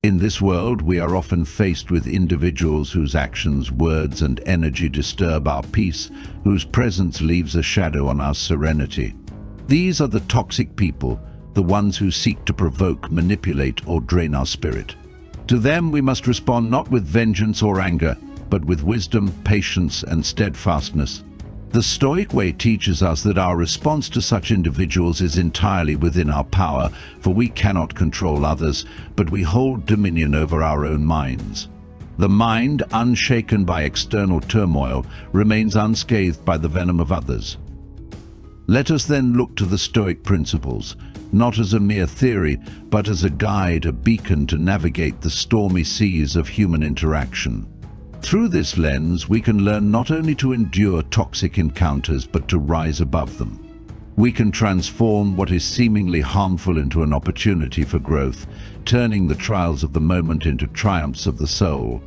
In this world, we are often faced with individuals whose actions, words, and energy disturb our peace, whose presence leaves a shadow on our serenity. These are the toxic people, the ones who seek to provoke, manipulate, or drain our spirit. To them, we must respond not with vengeance or anger, but with wisdom, patience, and steadfastness. The Stoic way teaches us that our response to such individuals is entirely within our power, for we cannot control others, but we hold dominion over our own minds. The mind, unshaken by external turmoil, remains unscathed by the venom of others. Let us then look to the Stoic principles, not as a mere theory, but as a guide, a beacon to navigate the stormy seas of human interaction. Through this lens, we can learn not only to endure toxic encounters, but to rise above them. We can transform what is seemingly harmful into an opportunity for growth, turning the trials of the moment into triumphs of the soul.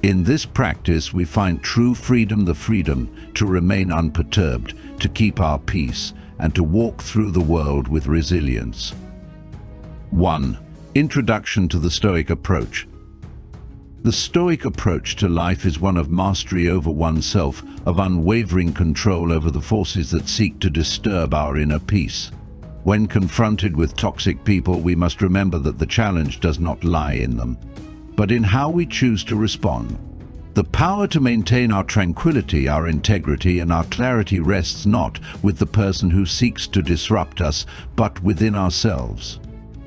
In this practice, we find true freedom, the freedom to remain unperturbed, to keep our peace, and to walk through the world with resilience. 1. Introduction to the Stoic approach. The Stoic approach to life is one of mastery over oneself, of unwavering control over the forces that seek to disturb our inner peace. When confronted with toxic people, we must remember that the challenge does not lie in them, but in how we choose to respond. The power to maintain our tranquility, our integrity, and our clarity rests not with the person who seeks to disrupt us, but within ourselves.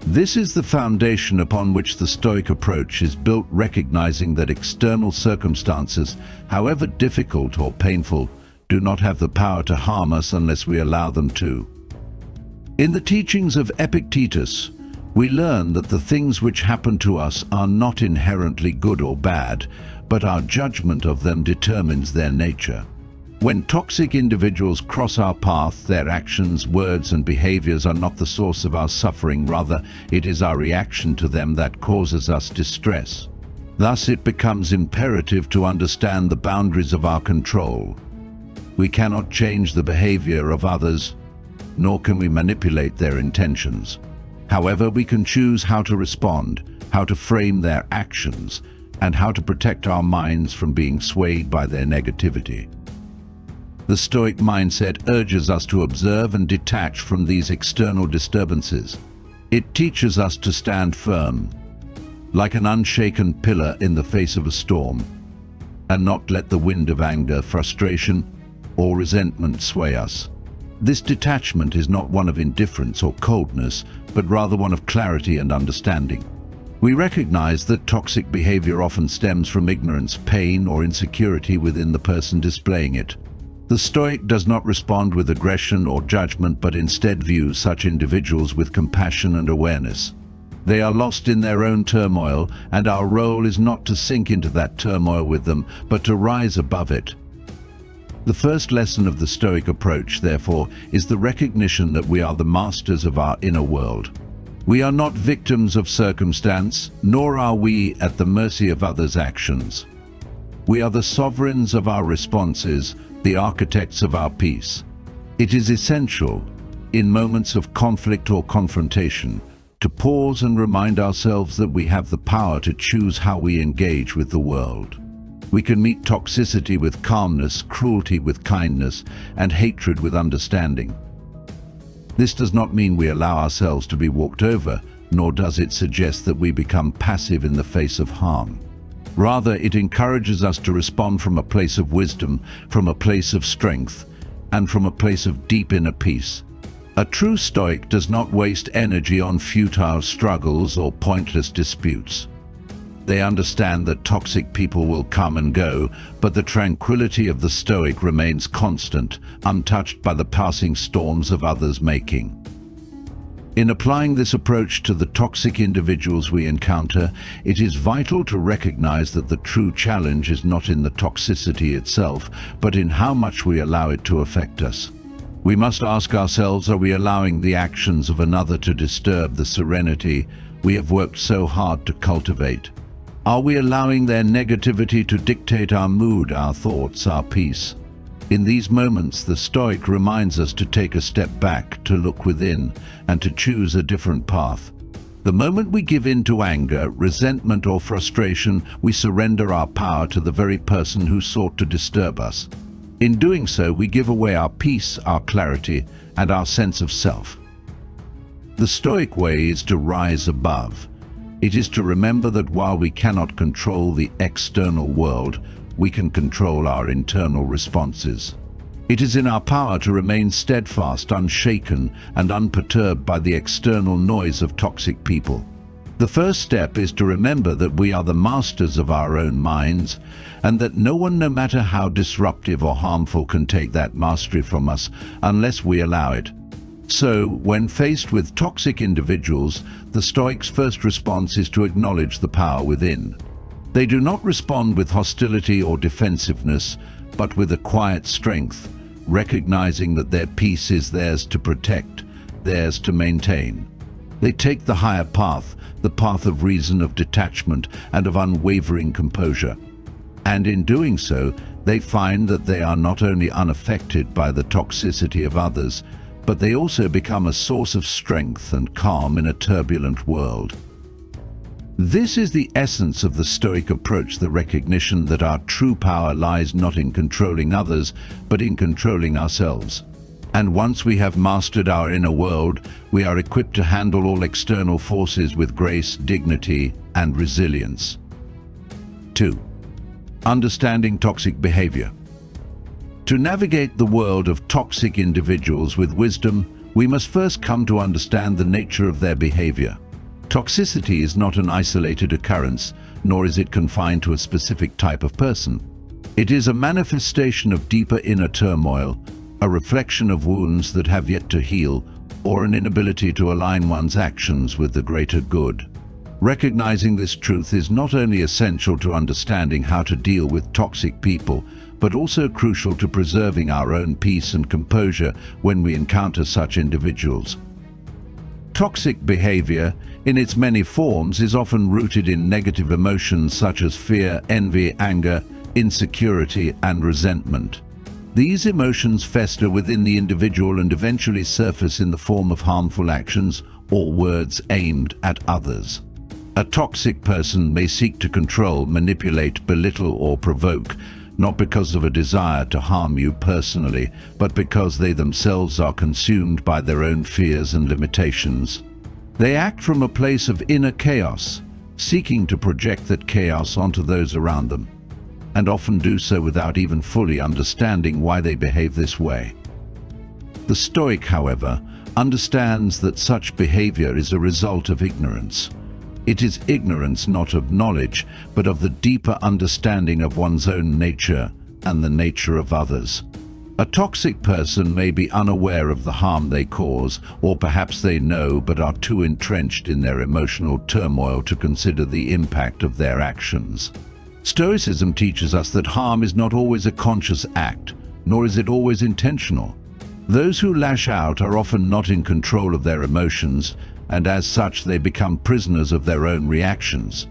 This is the foundation upon which the Stoic approach is built, recognizing that external circumstances, however difficult or painful, do not have the power to harm us unless we allow them to. In the teachings of Epictetus, we learn that the things which happen to us are not inherently good or bad, but our judgment of them determines their nature. When toxic individuals cross our path, their actions, words, and behaviors are not the source of our suffering. Rather, it is our reaction to them that causes us distress. Thus, it becomes imperative to understand the boundaries of our control. We cannot change the behavior of others, nor can we manipulate their intentions. However, we can choose how to respond, how to frame their actions, and how to protect our minds from being swayed by their negativity. The Stoic mindset urges us to observe and detach from these external disturbances. It teaches us to stand firm, like an unshaken pillar in the face of a storm, and not let the wind of anger, frustration, or resentment sway us. This detachment is not one of indifference or coldness, but rather one of clarity and understanding. We recognize that toxic behavior often stems from ignorance, pain, or insecurity within the person displaying it. The Stoic does not respond with aggression or judgment, but instead views such individuals with compassion and awareness. They are lost in their own turmoil, and our role is not to sink into that turmoil with them, but to rise above it. The first lesson of the Stoic approach, therefore, is the recognition that we are the masters of our inner world. We are not victims of circumstance, nor are we at the mercy of others' actions. We are the sovereigns of our responses, the architects of our peace. It is essential, in moments of conflict or confrontation, to pause and remind ourselves that we have the power to choose how we engage with the world. We can meet toxicity with calmness, cruelty with kindness, and hatred with understanding. This does not mean we allow ourselves to be walked over, nor does it suggest that we become passive in the face of harm. Rather, it encourages us to respond from a place of wisdom, from a place of strength, and from a place of deep inner peace. A true Stoic does not waste energy on futile struggles or pointless disputes. They understand that toxic people will come and go, but the tranquility of the Stoic remains constant, untouched by the passing storms of others' making. In applying this approach to the toxic individuals we encounter, it is vital to recognize that the true challenge is not in the toxicity itself, but in how much we allow it to affect us. We must ask ourselves, are we allowing the actions of another to disturb the serenity we have worked so hard to cultivate? Are we allowing their negativity to dictate our mood, our thoughts, our peace? In these moments, the Stoic reminds us to take a step back, to look within, and to choose a different path. The moment we give in to anger, resentment, or frustration, we surrender our power to the very person who sought to disturb us. In doing so, we give away our peace, our clarity, and our sense of self. The Stoic way is to rise above. It is to remember that while we cannot control the external world, we can control our internal responses. It is in our power to remain steadfast, unshaken, and unperturbed by the external noise of toxic people. The first step is to remember that we are the masters of our own minds, and that no one, no matter how disruptive or harmful, can take that mastery from us unless we allow it. So, when faced with toxic individuals, the Stoics' first response is to acknowledge the power within. They do not respond with hostility or defensiveness, but with a quiet strength, recognizing that their peace is theirs to protect, theirs to maintain. They take the higher path, the path of reason, of detachment, and of unwavering composure. And in doing so, they find that they are not only unaffected by the toxicity of others, but they also become a source of strength and calm in a turbulent world. This is the essence of the Stoic approach, the recognition that our true power lies not in controlling others, but in controlling ourselves. And once we have mastered our inner world, we are equipped to handle all external forces with grace, dignity, and resilience. 2. Understanding toxic behavior. To navigate the world of toxic individuals with wisdom, we must first come to understand the nature of their behavior. Toxicity is not an isolated occurrence, nor is it confined to a specific type of person. It is a manifestation of deeper inner turmoil, a reflection of wounds that have yet to heal, or an inability to align one's actions with the greater good. Recognizing this truth is not only essential to understanding how to deal with toxic people, but also crucial to preserving our own peace and composure when we encounter such individuals. Toxic behavior, in its many forms, is often rooted in negative emotions such as fear, envy, anger, insecurity, and resentment. These emotions fester within the individual and eventually surface in the form of harmful actions or words aimed at others. A toxic person may seek to control, manipulate, belittle, or provoke, not because of a desire to harm you personally, but because they themselves are consumed by their own fears and limitations. They act from a place of inner chaos, seeking to project that chaos onto those around them, and often do so without even fully understanding why they behave this way. The Stoic, however, understands that such behavior is a result of ignorance. It is ignorance not of knowledge, but of the deeper understanding of one's own nature and the nature of others. A toxic person may be unaware of the harm they cause, or perhaps they know but are too entrenched in their emotional turmoil to consider the impact of their actions. Stoicism teaches us that harm is not always a conscious act, nor is it always intentional. Those who lash out are often not in control of their emotions, and as such they become prisoners of their own reactions.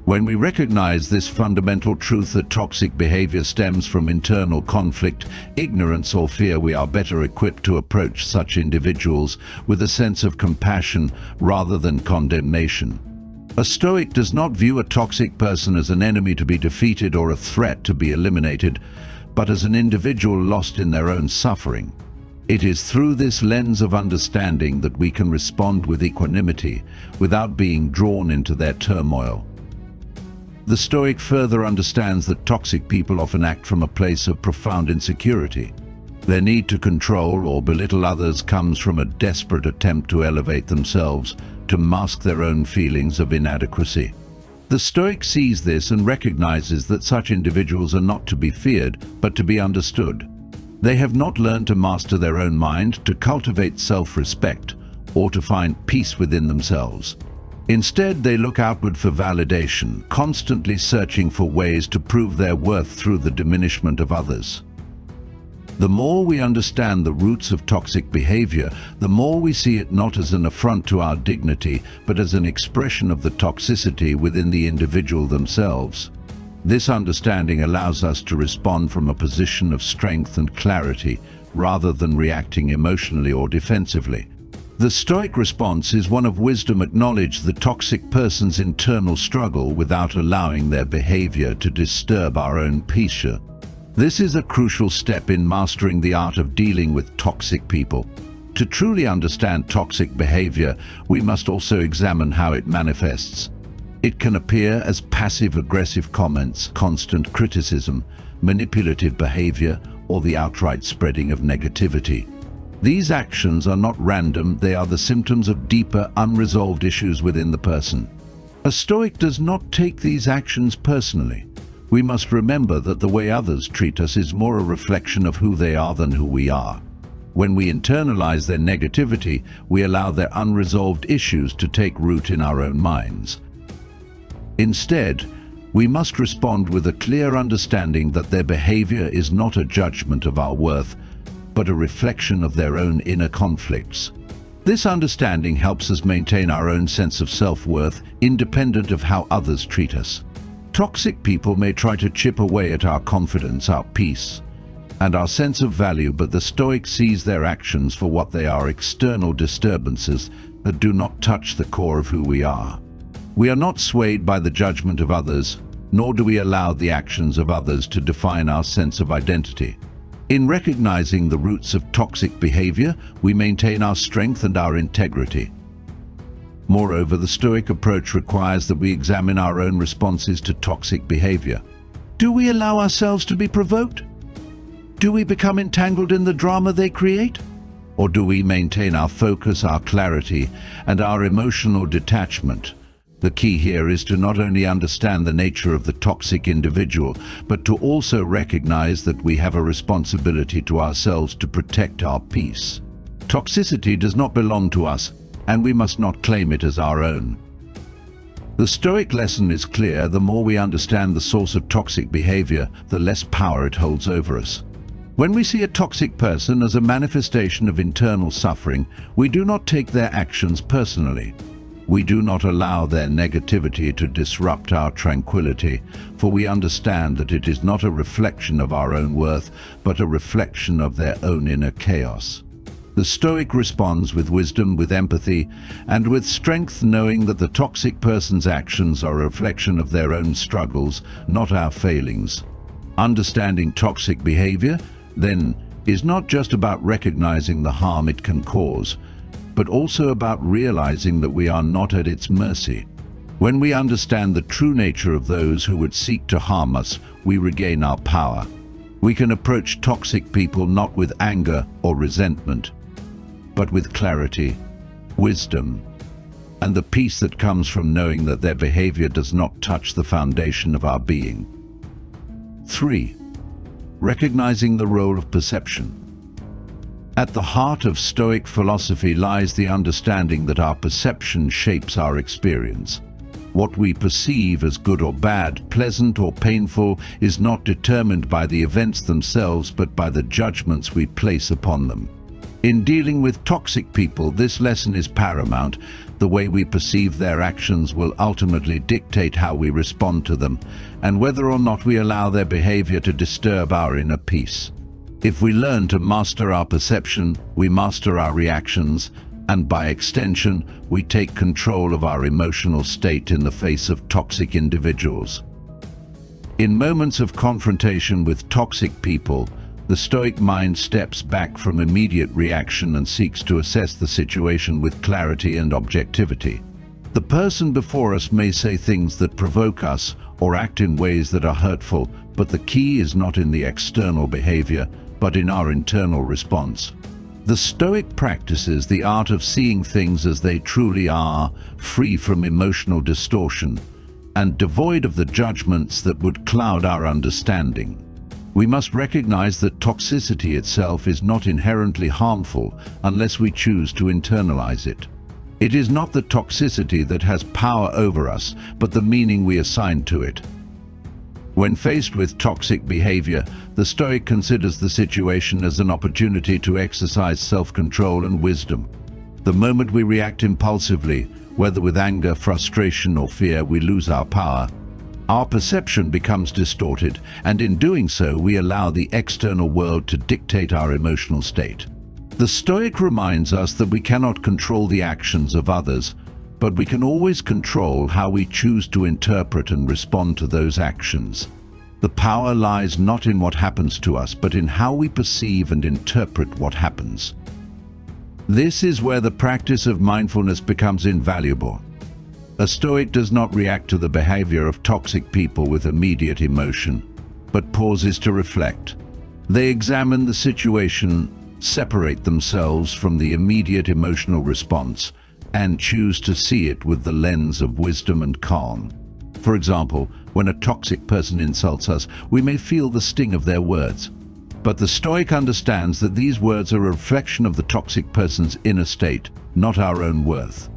When we recognize this fundamental truth that toxic behavior stems from internal conflict, ignorance, or fear, we are better equipped to approach such individuals with a sense of compassion rather than condemnation. A Stoic does not view a toxic person as an enemy to be defeated or a threat to be eliminated, but as an individual lost in their own suffering. It is through this lens of understanding that we can respond with equanimity without being drawn into their turmoil. The Stoic further understands that toxic people often act from a place of profound insecurity. Their need to control or belittle others comes from a desperate attempt to elevate themselves, to mask their own feelings of inadequacy. The Stoic sees this and recognizes that such individuals are not to be feared, but to be understood. They have not learned to master their own mind, to cultivate self-respect, or to find peace within themselves. Instead, they look outward for validation, constantly searching for ways to prove their worth through the diminishment of others. The more we understand the roots of toxic behavior, the more we see it not as an affront to our dignity, but as an expression of the toxicity within the individual themselves. This understanding allows us to respond from a position of strength and clarity, rather than reacting emotionally or defensively. The Stoic response is one of wisdom: acknowledge the toxic person's internal struggle without allowing their behavior to disturb our own peace. This is a crucial step in mastering the art of dealing with toxic people. To truly understand toxic behavior, we must also examine how it manifests. It can appear as passive-aggressive comments, constant criticism, manipulative behavior, or the outright spreading of negativity. These actions are not random, they are the symptoms of deeper, unresolved issues within the person. A Stoic does not take these actions personally. We must remember that the way others treat us is more a reflection of who they are than who we are. When we internalize their negativity, we allow their unresolved issues to take root in our own minds. Instead, we must respond with a clear understanding that their behavior is not a judgment of our worth, but a reflection of their own inner conflicts. This understanding helps us maintain our own sense of self-worth, independent of how others treat us. Toxic people may try to chip away at our confidence, our peace, and our sense of value, but the Stoic sees their actions for what they are: external disturbances that do not touch the core of who we are. We are not swayed by the judgment of others, nor do we allow the actions of others to define our sense of identity. In recognizing the roots of toxic behavior, we maintain our strength and our integrity. Moreover, the Stoic approach requires that we examine our own responses to toxic behavior. Do we allow ourselves to be provoked? Do we become entangled in the drama they create? Or do we maintain our focus, our clarity, and our emotional detachment? The key here is to not only understand the nature of the toxic individual, but to also recognize that we have a responsibility to ourselves to protect our peace. Toxicity does not belong to us, and we must not claim it as our own. The Stoic lesson is clear: the more we understand the source of toxic behavior, the less power it holds over us. When we see a toxic person as a manifestation of internal suffering, we do not take their actions personally. We do not allow their negativity to disrupt our tranquility, for we understand that it is not a reflection of our own worth, but a reflection of their own inner chaos. The Stoic responds with wisdom, with empathy, and with strength, knowing that the toxic person's actions are a reflection of their own struggles, not our failings. Understanding toxic behavior, then, is not just about recognizing the harm it can cause, but also about realizing that we are not at its mercy. When we understand the true nature of those who would seek to harm us, we regain our power. We can approach toxic people not with anger or resentment, but with clarity, wisdom, and the peace that comes from knowing that their behavior does not touch the foundation of our being. 3. Recognizing the role of perception. At the heart of Stoic philosophy lies the understanding that our perception shapes our experience. What we perceive as good or bad, pleasant or painful, is not determined by the events themselves, but by the judgments we place upon them. In dealing with toxic people, this lesson is paramount. The way we perceive their actions will ultimately dictate how we respond to them, and whether or not we allow their behavior to disturb our inner peace. If we learn to master our perception, we master our reactions, and by extension, we take control of our emotional state in the face of toxic individuals. In moments of confrontation with toxic people, the Stoic mind steps back from immediate reaction and seeks to assess the situation with clarity and objectivity. The person before us may say things that provoke us or act in ways that are hurtful, but the key is not in the external behavior, but in our internal response. The Stoic practices the art of seeing things as they truly are, free from emotional distortion, and devoid of the judgments that would cloud our understanding. We must recognize that toxicity itself is not inherently harmful unless we choose to internalize it. It is not the toxicity that has power over us, but the meaning we assign to it. When faced with toxic behavior, the Stoic considers the situation as an opportunity to exercise self-control and wisdom. The moment we react impulsively, whether with anger, frustration, or fear, we lose our power. Our perception becomes distorted, and in doing so, we allow the external world to dictate our emotional state. The Stoic reminds us that we cannot control the actions of others, but we can always control how we choose to interpret and respond to those actions. The power lies not in what happens to us, but in how we perceive and interpret what happens. This is where the practice of mindfulness becomes invaluable. A Stoic does not react to the behavior of toxic people with immediate emotion, but pauses to reflect. They examine the situation, separate themselves from the immediate emotional response, and choose to see it with the lens of wisdom and calm. For example, when a toxic person insults us, we may feel the sting of their words. But the Stoic understands that these words are a reflection of the toxic person's inner state, not our own worth.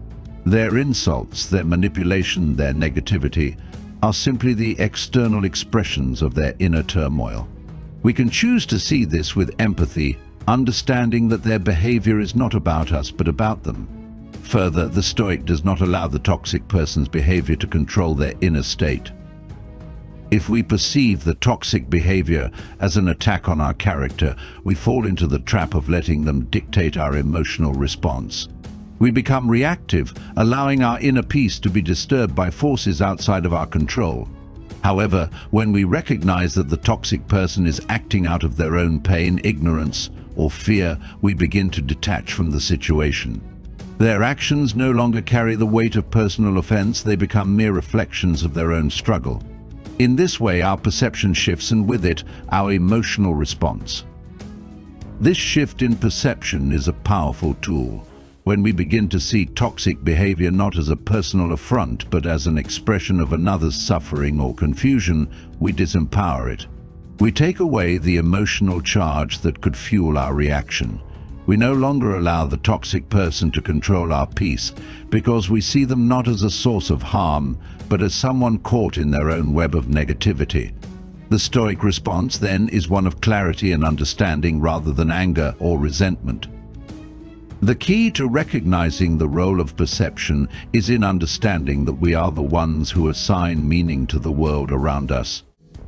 Their insults, their manipulation, their negativity, are simply the external expressions of their inner turmoil. We can choose to see this with empathy, understanding that their behavior is not about us but about them. Further, the Stoic does not allow the toxic person's behavior to control their inner state. If we perceive the toxic behavior as an attack on our character, we fall into the trap of letting them dictate our emotional response. We become reactive, allowing our inner peace to be disturbed by forces outside of our control. However, when we recognize that the toxic person is acting out of their own pain, ignorance, or fear, we begin to detach from the situation. Their actions no longer carry the weight of personal offense, they become mere reflections of their own struggle. In this way, our perception shifts, and with it, our emotional response. This shift in perception is a powerful tool. When we begin to see toxic behavior not as a personal affront, but as an expression of another's suffering or confusion, we disempower it. We take away the emotional charge that could fuel our reaction. We no longer allow the toxic person to control our peace, because we see them not as a source of harm, but as someone caught in their own web of negativity. The Stoic response, then, is one of clarity and understanding rather than anger or resentment. The key to recognizing the role of perception is in understanding that we are the ones who assign meaning to the world around us.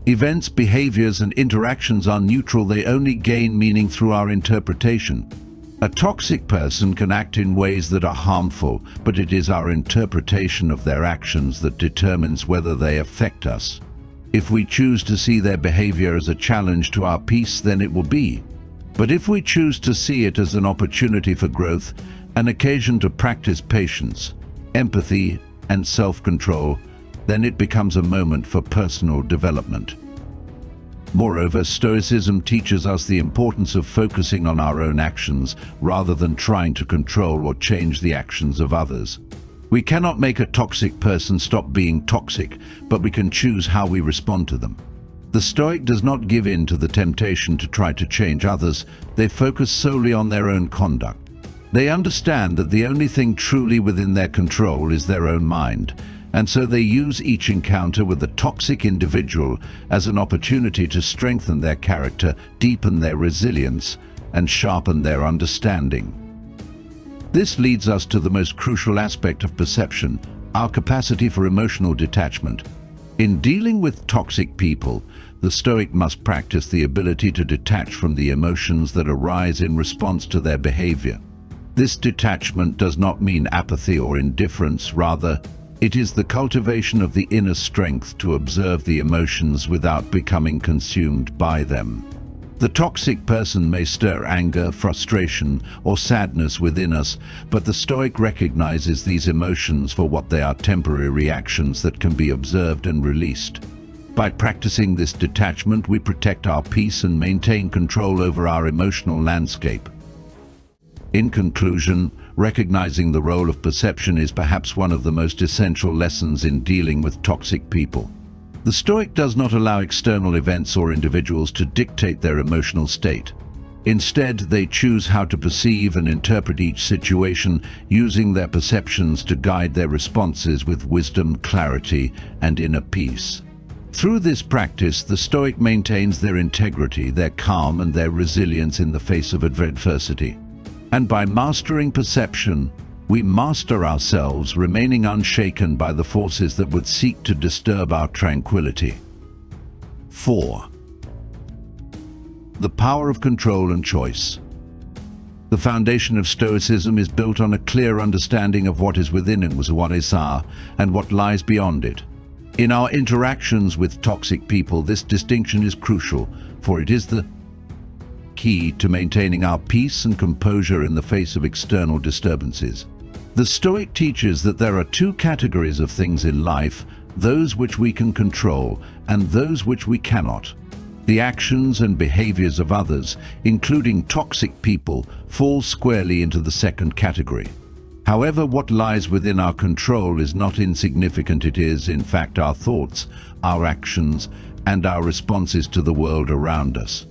Events, behaviors, and interactions are neutral. They only gain meaning through our interpretation. A toxic person can act in ways that are harmful, but it is our interpretation of their actions that determines whether they affect us. If we choose to see their behavior as a challenge to our peace, then it will be. But if we choose to see it as an opportunity for growth, an occasion to practice patience, empathy, and self-control, then it becomes a moment for personal development. Moreover, Stoicism teaches us the importance of focusing on our own actions rather than trying to control or change the actions of others. We cannot make a toxic person stop being toxic, but we can choose how we respond to them. The Stoic does not give in to the temptation to try to change others. They focus solely on their own conduct. They understand that the only thing truly within their control is their own mind, and so they use each encounter with a toxic individual as an opportunity to strengthen their character, deepen their resilience, and sharpen their understanding. This leads us to the most crucial aspect of perception, our capacity for emotional detachment. In dealing with toxic people, the Stoic must practice the ability to detach from the emotions that arise in response to their behavior. This detachment does not mean apathy or indifference. Rather, it is the cultivation of the inner strength to observe the emotions without becoming consumed by them. The toxic person may stir anger, frustration, or sadness within us, but the Stoic recognizes these emotions for what they are: temporary reactions that can be observed and released. By practicing this detachment, we protect our peace and maintain control over our emotional landscape. In conclusion, recognizing the role of perception is perhaps one of the most essential lessons in dealing with toxic people. The Stoic does not allow external events or individuals to dictate their emotional state. Instead, they choose how to perceive and interpret each situation, using their perceptions to guide their responses with wisdom, clarity, and inner peace. Through this practice, the Stoic maintains their integrity, their calm, and their resilience in the face of adversity. And by mastering perception, we master ourselves, remaining unshaken by the forces that would seek to disturb our tranquility. 4. The power of control and choice. The foundation of Stoicism is built on a clear understanding of what is within us, what is our, and what lies beyond it. In our interactions with toxic people, this distinction is crucial, for it is the key to maintaining our peace and composure in the face of external disturbances. The Stoic teaches that there are two categories of things in life, those which we can control and those which we cannot. The actions and behaviors of others, including toxic people, fall squarely into the second category. However, what lies within our control is not insignificant. It is, in fact, our thoughts, our actions, and our responses to the world around us.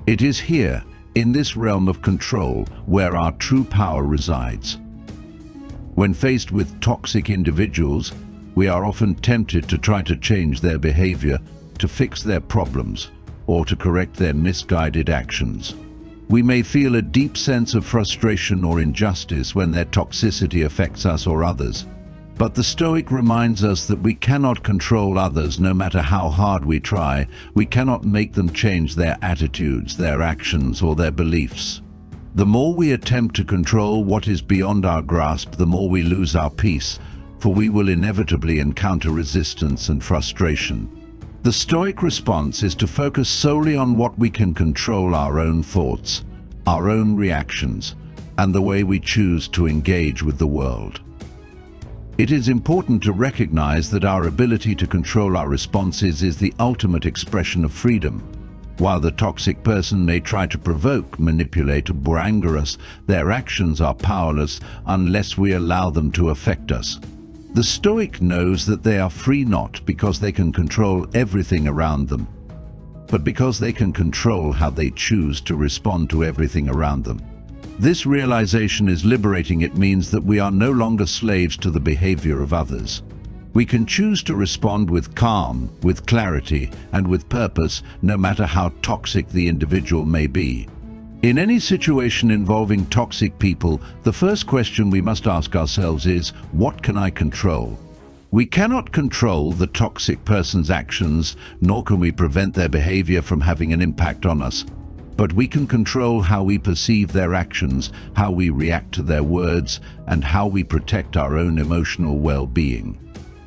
It is here, in this realm of control, where our true power resides. When faced with toxic individuals, we are often tempted to try to change their behavior, to fix their problems, or to correct their misguided actions. We may feel a deep sense of frustration or injustice when their toxicity affects us or others. But the Stoic reminds us that we cannot control others no matter how hard we try. We cannot make them change their attitudes, their actions, or their beliefs. The more we attempt to control what is beyond our grasp, the more we lose our peace, for we will inevitably encounter resistance and frustration. The Stoic response is to focus solely on what we can control: our own thoughts, our own reactions, and the way we choose to engage with the world. It is important to recognize that our ability to control our responses is the ultimate expression of freedom. While the toxic person may try to provoke, manipulate, or anger us, their actions are powerless unless we allow them to affect us. The Stoic knows that they are free not because they can control everything around them, but because they can control how they choose to respond to everything around them. This realization is liberating. It means that we are no longer slaves to the behavior of others. We can choose to respond with calm, with clarity, and with purpose, no matter how toxic the individual may be. In any situation involving toxic people, the first question we must ask ourselves is, what can I control? We cannot control the toxic person's actions, nor can we prevent their behavior from having an impact on us. But we can control how we perceive their actions, how we react to their words, and how we protect our own emotional well-being.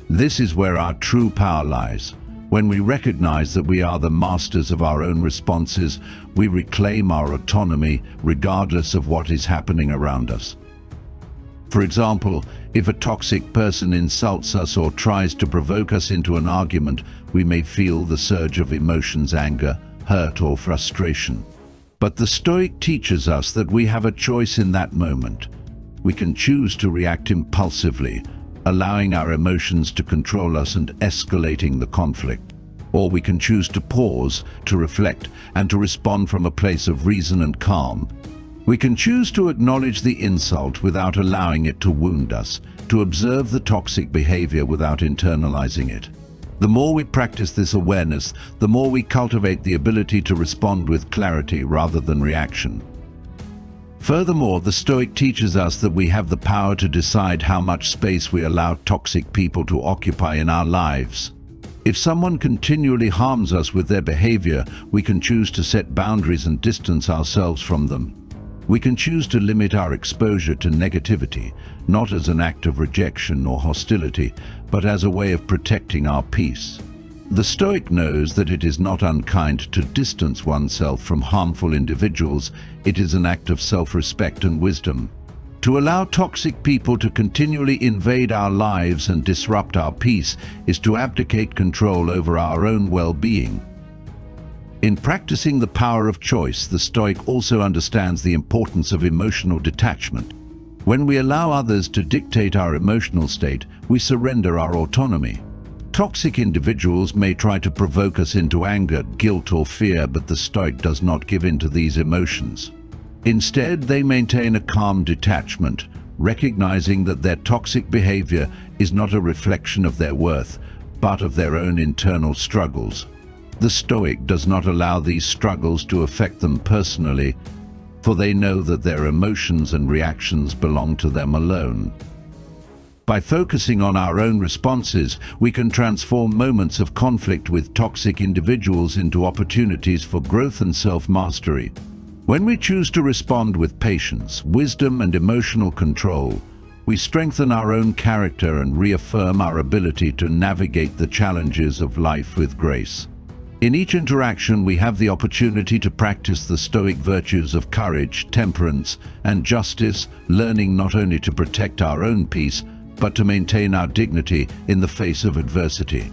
This is where our true power lies. When we recognize that we are the masters of our own responses, we reclaim our autonomy regardless of what is happening around us. For example, if a toxic person insults us or tries to provoke us into an argument, we may feel the surge of emotions: anger, hurt, or frustration. But the Stoic teaches us that we have a choice in that moment. We can choose to react impulsively, allowing our emotions to control us and escalating the conflict. Or we can choose to pause, to reflect, and to respond from a place of reason and calm. We can choose to acknowledge the insult without allowing it to wound us, to observe the toxic behavior without internalizing it. The more we practice this awareness, the more we cultivate the ability to respond with clarity rather than reaction. Furthermore, the Stoic teaches us that we have the power to decide how much space we allow toxic people to occupy in our lives. If someone continually harms us with their behavior, we can choose to set boundaries and distance ourselves from them. We can choose to limit our exposure to negativity, not as an act of rejection or hostility, but as a way of protecting our peace. The Stoic knows that it is not unkind to distance oneself from harmful individuals. It is an act of self-respect and wisdom. To allow toxic people to continually invade our lives and disrupt our peace is to abdicate control over our own well-being. In practicing the power of choice, the Stoic also understands the importance of emotional detachment. When we allow others to dictate our emotional state, we surrender our autonomy. Toxic individuals may try to provoke us into anger, guilt, or fear, but the Stoic does not give in to these emotions. Instead, they maintain a calm detachment, recognizing that their toxic behavior is not a reflection of their worth, but of their own internal struggles. The Stoic does not allow these struggles to affect them personally, for they know that their emotions and reactions belong to them alone. By focusing on our own responses, we can transform moments of conflict with toxic individuals into opportunities for growth and self-mastery. When we choose to respond with patience, wisdom, and emotional control, we strengthen our own character and reaffirm our ability to navigate the challenges of life with grace. In each interaction, we have the opportunity to practice the Stoic virtues of courage, temperance, and justice, learning not only to protect our own peace, but to maintain our dignity in the face of adversity.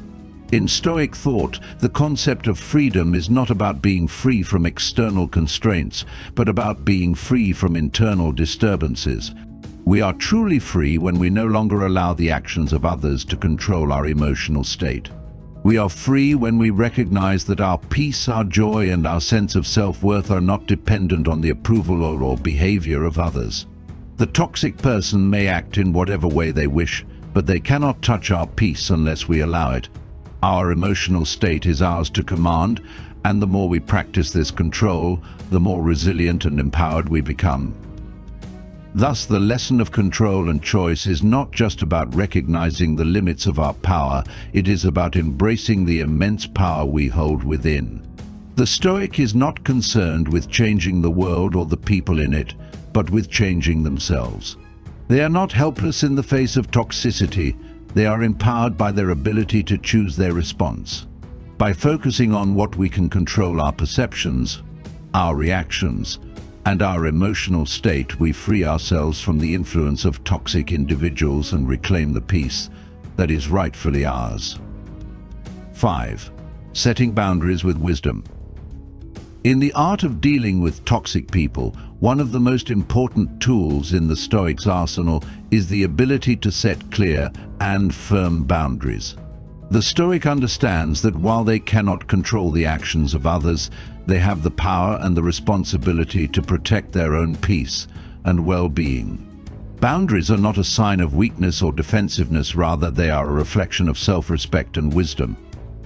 In Stoic thought, the concept of freedom is not about being free from external constraints, but about being free from internal disturbances. We are truly free when we no longer allow the actions of others to control our emotional state. We are free when we recognize that our peace, our joy, and our sense of self-worth are not dependent on the approval or behavior of others. The toxic person may act in whatever way they wish, but they cannot touch our peace unless we allow it. Our emotional state is ours to command, and the more we practice this control, the more resilient and empowered we become. Thus, the lesson of control and choice is not just about recognizing the limits of our power, it is about embracing the immense power we hold within. The Stoic is not concerned with changing the world or the people in it, but with changing themselves. They are not helpless in the face of toxicity, they are empowered by their ability to choose their response. By focusing on what we can control, our perceptions, our reactions, and our emotional state, we free ourselves from the influence of toxic individuals and reclaim the peace that is rightfully ours. 5. Setting boundaries with wisdom. In the art of dealing with toxic people, one of the most important tools in the Stoic's arsenal is the ability to set clear and firm boundaries. The Stoic understands that while they cannot control the actions of others, they have the power and the responsibility to protect their own peace and well-being. Boundaries are not a sign of weakness or defensiveness, rather they are a reflection of self-respect and wisdom.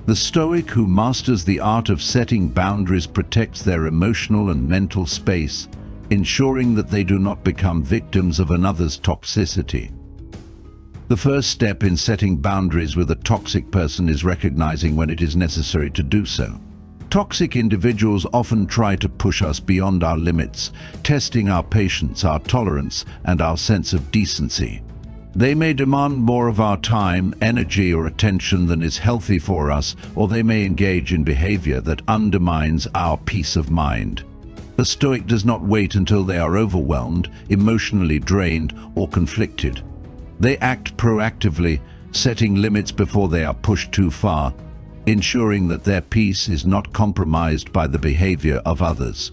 The Stoic who masters the art of setting boundaries protects their emotional and mental space, ensuring that they do not become victims of another's toxicity. The first step in setting boundaries with a toxic person is recognizing when it is necessary to do so. Toxic individuals often try to push us beyond our limits, testing our patience, our tolerance, and our sense of decency. They may demand more of our time, energy, or attention than is healthy for us, or they may engage in behavior that undermines our peace of mind. The Stoic does not wait until they are overwhelmed, emotionally drained, or conflicted. They act proactively, setting limits before they are pushed too far, ensuring that their peace is not compromised by the behavior of others.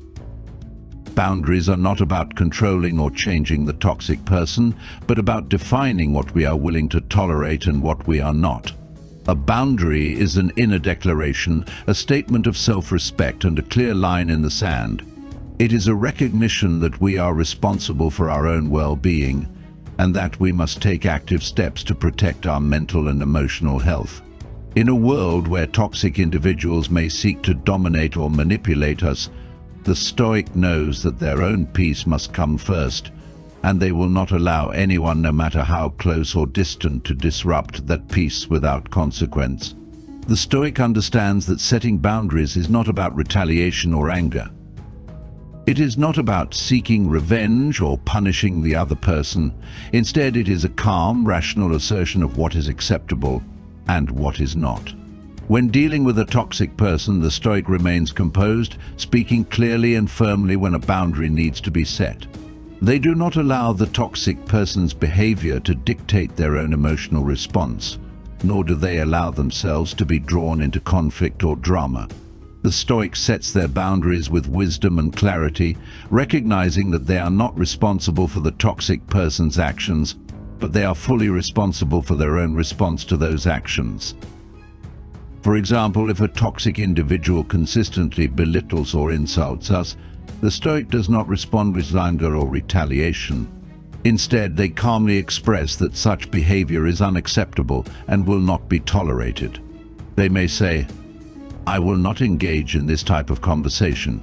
Boundaries are not about controlling or changing the toxic person, but about defining what we are willing to tolerate and what we are not. A boundary is an inner declaration, a statement of self-respect and a clear line in the sand. It is a recognition that we are responsible for our own well-being, and that we must take active steps to protect our mental and emotional health. In a world where toxic individuals may seek to dominate or manipulate us, the Stoic knows that their own peace must come first, and they will not allow anyone, no matter how close or distant, to disrupt that peace without consequence. The Stoic understands that setting boundaries is not about retaliation or anger. It is not about seeking revenge or punishing the other person. Instead, it is a calm, rational assertion of what is acceptable and what is not. When dealing with a toxic person, the Stoic remains composed, speaking clearly and firmly when a boundary needs to be set. They do not allow the toxic person's behavior to dictate their own emotional response, nor do they allow themselves to be drawn into conflict or drama. The Stoic sets their boundaries with wisdom and clarity, recognizing that they are not responsible for the toxic person's actions, but they are fully responsible for their own response to those actions. For example, if a toxic individual consistently belittles or insults us, the Stoic does not respond with anger or retaliation. Instead, they calmly express that such behavior is unacceptable and will not be tolerated. They may say, "I will not engage in this type of conversation,"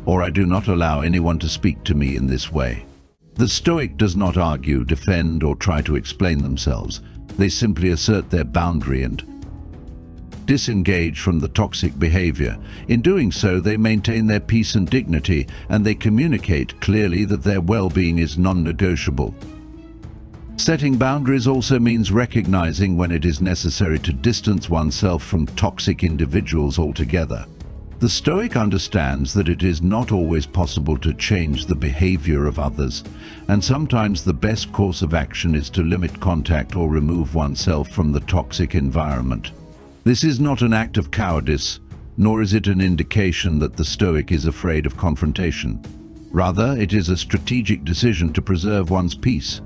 or "I do not allow anyone to speak to me in this way." The Stoic does not argue, defend, or try to explain themselves. They simply assert their boundary and disengage from the toxic behavior. In doing so, they maintain their peace and dignity, and they communicate clearly that their well-being is non-negotiable. Setting boundaries also means recognizing when it is necessary to distance oneself from toxic individuals altogether. The Stoic understands that it is not always possible to change the behavior of others, and sometimes the best course of action is to limit contact or remove oneself from the toxic environment. This is not an act of cowardice, nor is it an indication that the Stoic is afraid of confrontation. Rather, it is a strategic decision to preserve one's peace.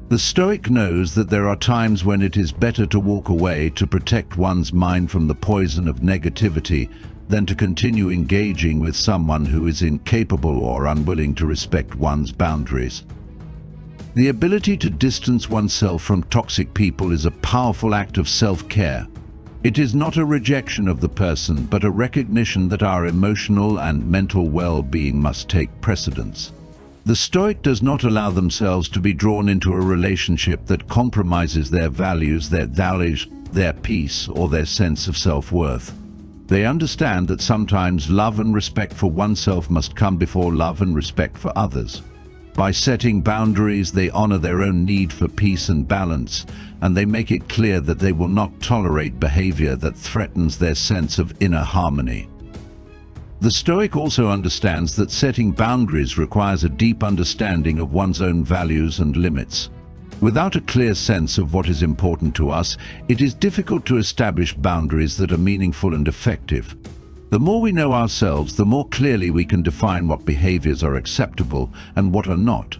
The Stoic knows that there are times when it is better to walk away to protect one's mind from the poison of negativity than to continue engaging with someone who is incapable or unwilling to respect one's boundaries. The ability to distance oneself from toxic people is a powerful act of self-care. It is not a rejection of the person, but a recognition that our emotional and mental well-being must take precedence. The Stoic does not allow themselves to be drawn into a relationship that compromises their values, their peace, or their sense of self-worth. They understand that sometimes love and respect for oneself must come before love and respect for others. By setting boundaries, they honor their own need for peace and balance, and they make it clear that they will not tolerate behavior that threatens their sense of inner harmony. The Stoic also understands that setting boundaries requires a deep understanding of one's own values and limits. Without a clear sense of what is important to us, it is difficult to establish boundaries that are meaningful and effective. The more we know ourselves, the more clearly we can define what behaviors are acceptable and what are not.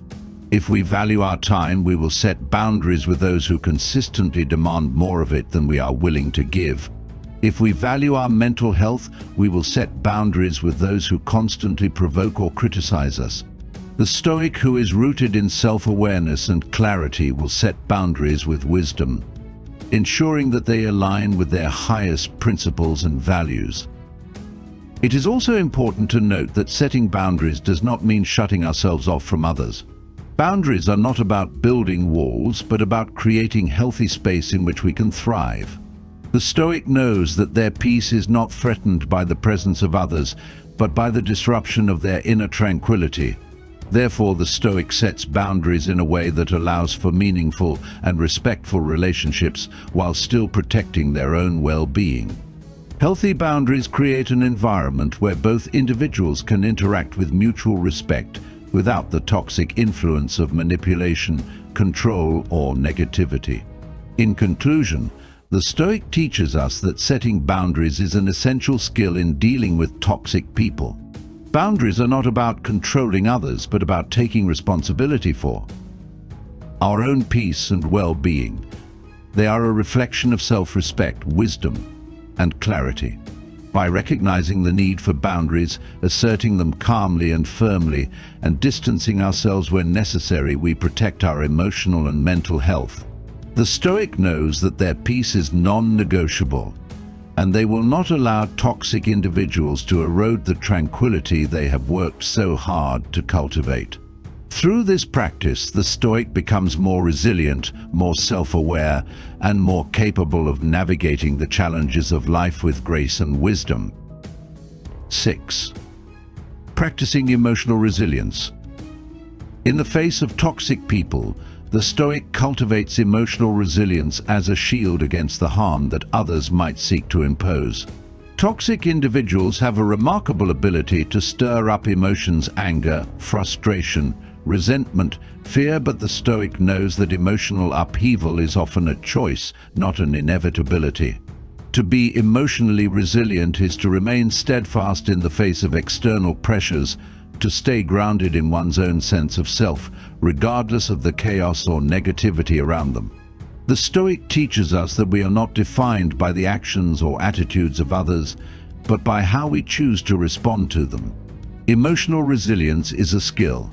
If we value our time, we will set boundaries with those who consistently demand more of it than we are willing to give. If we value our mental health, we will set boundaries with those who constantly provoke or criticize us. The Stoic, who is rooted in self-awareness and clarity, will set boundaries with wisdom, ensuring that they align with their highest principles and values. It is also important to note that setting boundaries does not mean shutting ourselves off from others. Boundaries are not about building walls, but about creating healthy space in which we can thrive. The Stoic knows that their peace is not threatened by the presence of others, but by the disruption of their inner tranquility. Therefore, the Stoic sets boundaries in a way that allows for meaningful and respectful relationships while still protecting their own well-being. Healthy boundaries create an environment where both individuals can interact with mutual respect without the toxic influence of manipulation, control, or negativity. In conclusion, the Stoic teaches us that setting boundaries is an essential skill in dealing with toxic people. Boundaries are not about controlling others, but about taking responsibility for our own peace and well-being. They are a reflection of self-respect, wisdom, and clarity. By recognizing the need for boundaries, asserting them calmly and firmly, and distancing ourselves when necessary, we protect our emotional and mental health. The Stoic knows that their peace is non-negotiable, and they will not allow toxic individuals to erode the tranquility they have worked so hard to cultivate. Through this practice, the Stoic becomes more resilient, more self-aware, and more capable of navigating the challenges of life with grace and wisdom. 6. Practicing emotional resilience. In the face of toxic people, the Stoic cultivates emotional resilience as a shield against the harm that others might seek to impose. Toxic individuals have a remarkable ability to stir up emotions: anger, frustration, resentment, fear, but the Stoic knows that emotional upheaval is often a choice, not an inevitability. To be emotionally resilient is to remain steadfast in the face of external pressures, to stay grounded in one's own sense of self, regardless of the chaos or negativity around them. The Stoic teaches us that we are not defined by the actions or attitudes of others, but by how we choose to respond to them. Emotional resilience is a skill,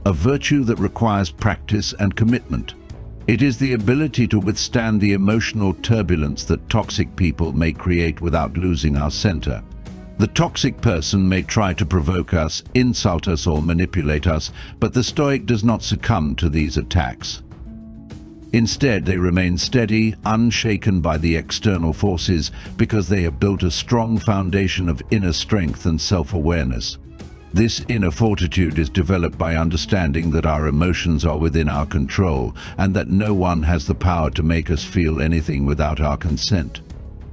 a virtue that requires practice and commitment. It is the ability to withstand the emotional turbulence that toxic people may create without losing our center. The toxic person may try to provoke us, insult us, or manipulate us, but the Stoic does not succumb to these attacks. Instead, they remain steady, unshaken by the external forces because they have built a strong foundation of inner strength and self-awareness. This inner fortitude is developed by understanding that our emotions are within our control and that no one has the power to make us feel anything without our consent.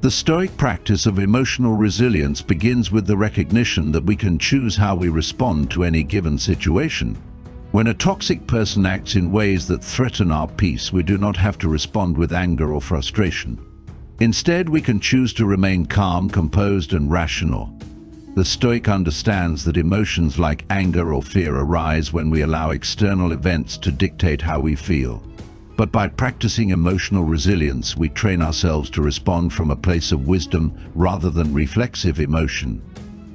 The Stoic practice of emotional resilience begins with the recognition that we can choose how we respond to any given situation. When a toxic person acts in ways that threaten our peace, we do not have to respond with anger or frustration. Instead, we can choose to remain calm, composed, and rational. The Stoic understands that emotions like anger or fear arise when we allow external events to dictate how we feel. But by practicing emotional resilience, we train ourselves to respond from a place of wisdom rather than reflexive emotion.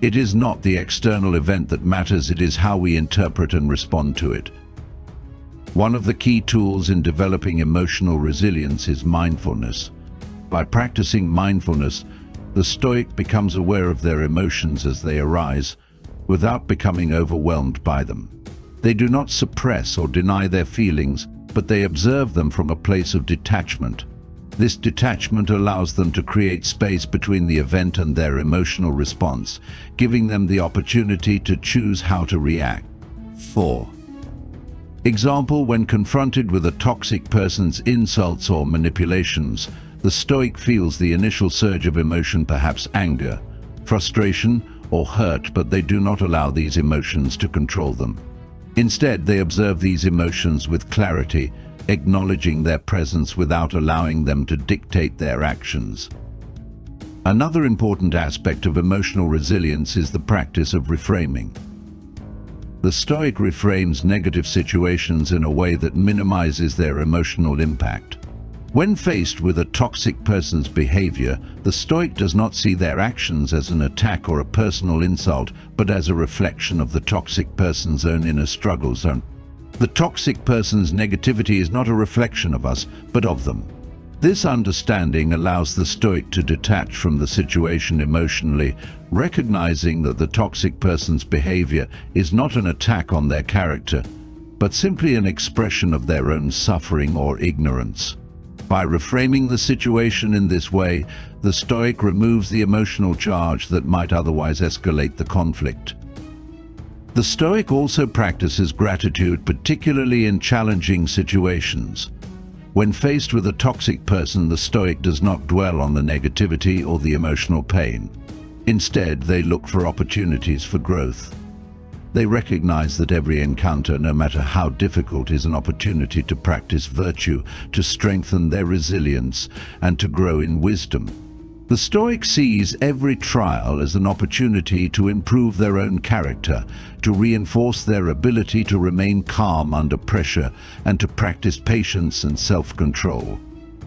It is not the external event that matters, it is how we interpret and respond to it. One of the key tools in developing emotional resilience is mindfulness. By practicing mindfulness, the Stoic becomes aware of their emotions as they arise, without becoming overwhelmed by them. They do not suppress or deny their feelings, but they observe them from a place of detachment. This detachment allows them to create space between the event and their emotional response, giving them the opportunity to choose how to react. 4. Example: when confronted with a toxic person's insults or manipulations, the Stoic feels the initial surge of emotion, perhaps anger, frustration, or hurt, but they do not allow these emotions to control them. Instead, they observe these emotions with clarity, acknowledging their presence without allowing them to dictate their actions. Another important aspect of emotional resilience is the practice of reframing. The Stoic reframes negative situations in a way that minimizes their emotional impact. When faced with a toxic person's behavior, the Stoic does not see their actions as an attack or a personal insult, but as a reflection of the toxic person's own inner struggles. The toxic person's negativity is not a reflection of us, but of them. This understanding allows the Stoic to detach from the situation emotionally, recognizing that the toxic person's behavior is not an attack on their character, but simply an expression of their own suffering or ignorance. By reframing the situation in this way, the Stoic removes the emotional charge that might otherwise escalate the conflict. The Stoic also practices gratitude, particularly in challenging situations. When faced with a toxic person, the Stoic does not dwell on the negativity or the emotional pain. Instead, they look for opportunities for growth. They recognize that every encounter, no matter how difficult, is an opportunity to practice virtue, to strengthen their resilience, and to grow in wisdom. The Stoic sees every trial as an opportunity to improve their own character, to reinforce their ability to remain calm under pressure, and to practice patience and self-control.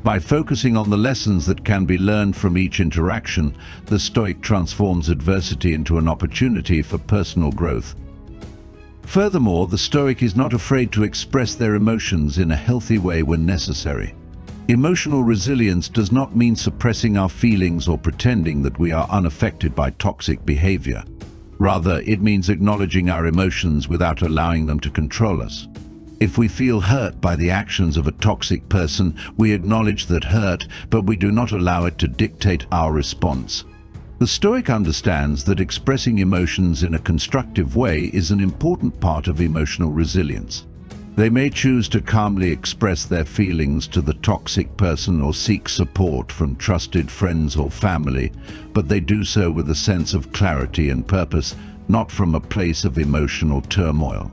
By focusing on the lessons that can be learned from each interaction, the Stoic transforms adversity into an opportunity for personal growth. Furthermore, the Stoic is not afraid to express their emotions in a healthy way when necessary. Emotional resilience does not mean suppressing our feelings or pretending that we are unaffected by toxic behavior. Rather, it means acknowledging our emotions without allowing them to control us. If we feel hurt by the actions of a toxic person, we acknowledge that hurt, but we do not allow it to dictate our response. The Stoic understands that expressing emotions in a constructive way is an important part of emotional resilience. They may choose to calmly express their feelings to the toxic person or seek support from trusted friends or family, but they do so with a sense of clarity and purpose, not from a place of emotional turmoil.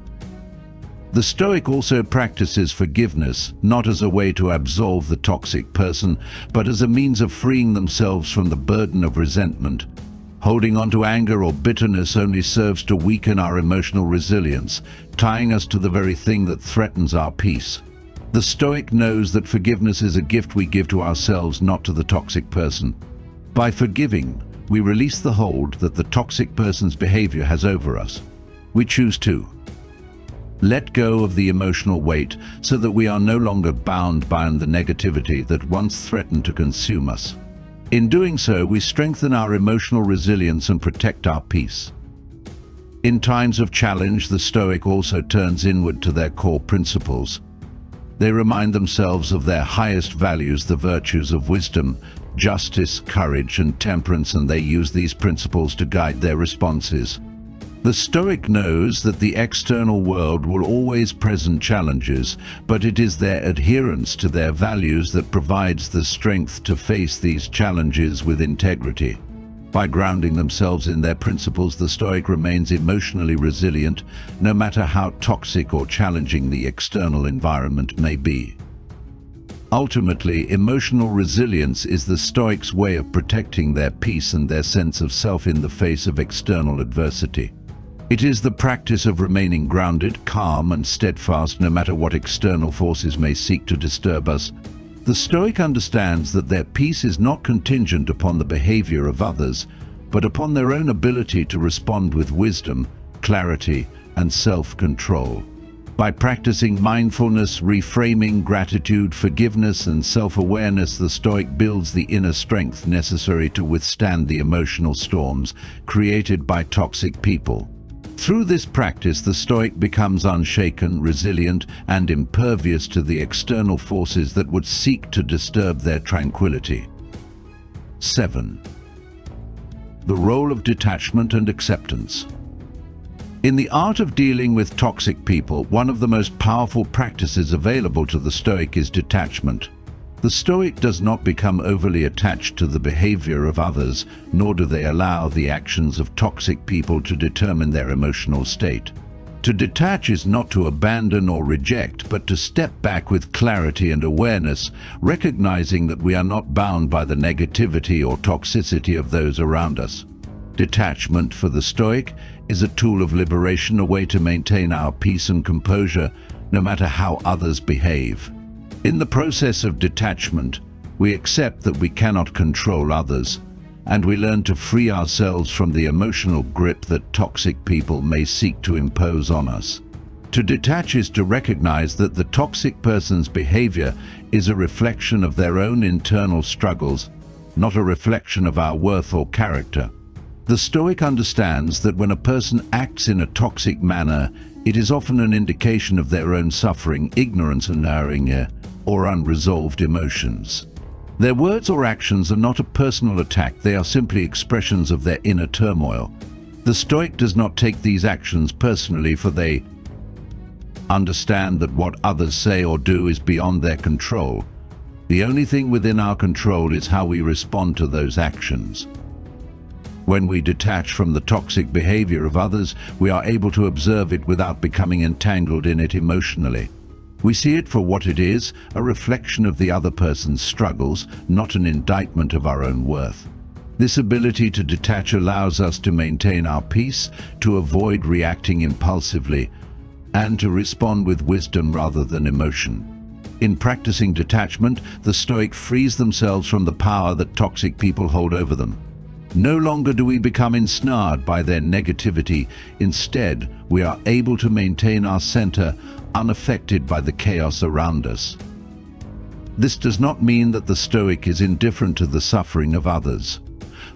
The Stoic also practices forgiveness, not as a way to absolve the toxic person, but as a means of freeing themselves from the burden of resentment. Holding on to anger or bitterness only serves to weaken our emotional resilience, tying us to the very thing that threatens our peace. The Stoic knows that forgiveness is a gift we give to ourselves, not to the toxic person. By forgiving, we release the hold that the toxic person's behavior has over us. We choose to let go of the emotional weight so that we are no longer bound by the negativity that once threatened to consume us. In doing so, we strengthen our emotional resilience and protect our peace. In times of challenge, the Stoic also turns inward to their core principles. They remind themselves of their highest values, the virtues of wisdom, justice, courage, and temperance, and they use these principles to guide their responses. The Stoic knows that the external world will always present challenges, but it is their adherence to their values that provides the strength to face these challenges with integrity. By grounding themselves in their principles, the Stoic remains emotionally resilient, no matter how toxic or challenging the external environment may be. Ultimately, emotional resilience is the Stoics' way of protecting their peace and their sense of self in the face of external adversity. It is the practice of remaining grounded, calm, and steadfast no matter what external forces may seek to disturb us. The Stoic understands that their peace is not contingent upon the behavior of others, but upon their own ability to respond with wisdom, clarity, and self-control. By practicing mindfulness, reframing, gratitude, forgiveness, and self-awareness, the Stoic builds the inner strength necessary to withstand the emotional storms created by toxic people. Through this practice, the Stoic becomes unshaken, resilient, and impervious to the external forces that would seek to disturb their tranquility. 7. The role of detachment and acceptance. In the art of dealing with toxic people, one of the most powerful practices available to the Stoic is detachment. The Stoic does not become overly attached to the behavior of others, nor do they allow the actions of toxic people to determine their emotional state. To detach is not to abandon or reject, but to step back with clarity and awareness, recognizing that we are not bound by the negativity or toxicity of those around us. Detachment, for the Stoic, is a tool of liberation, a way to maintain our peace and composure, no matter how others behave. In the process of detachment, we accept that we cannot control others, and we learn to free ourselves from the emotional grip that toxic people may seek to impose on us. To detach is to recognize that the toxic person's behavior is a reflection of their own internal struggles, not a reflection of our worth or character. The Stoic understands that when a person acts in a toxic manner, it is often an indication of their own suffering, ignorance, and or unresolved emotions. Their words or actions are not a personal attack, they are simply expressions of their inner turmoil. The Stoic does not take these actions personally, for they understand that what others say or do is beyond their control. The only thing within our control is how we respond to those actions. When we detach from the toxic behavior of others, we are able to observe it without becoming entangled in it emotionally. We see it for what it is, a reflection of the other person's struggles, not an indictment of our own worth. This ability to detach allows us to maintain our peace, to avoid reacting impulsively, and to respond with wisdom rather than emotion. In practicing detachment, the Stoic frees themselves from the power that toxic people hold over them. No longer do we become ensnared by their negativity. Instead, we are able to maintain our center, unaffected by the chaos around us. This does not mean that the Stoic is indifferent to the suffering of others.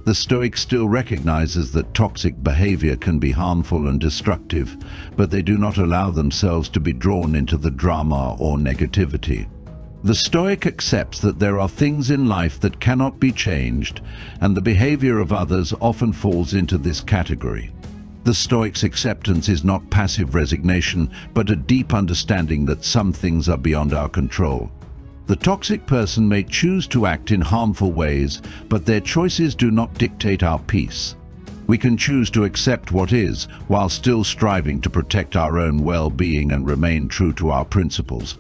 The Stoic still recognizes that toxic behavior can be harmful and destructive, but they do not allow themselves to be drawn into the drama or negativity. The Stoic accepts that there are things in life that cannot be changed, and the behavior of others often falls into this category. The Stoic's acceptance is not passive resignation, but a deep understanding that some things are beyond our control. The toxic person may choose to act in harmful ways, but their choices do not dictate our peace. We can choose to accept what is, while still striving to protect our own well-being and remain true to our principles.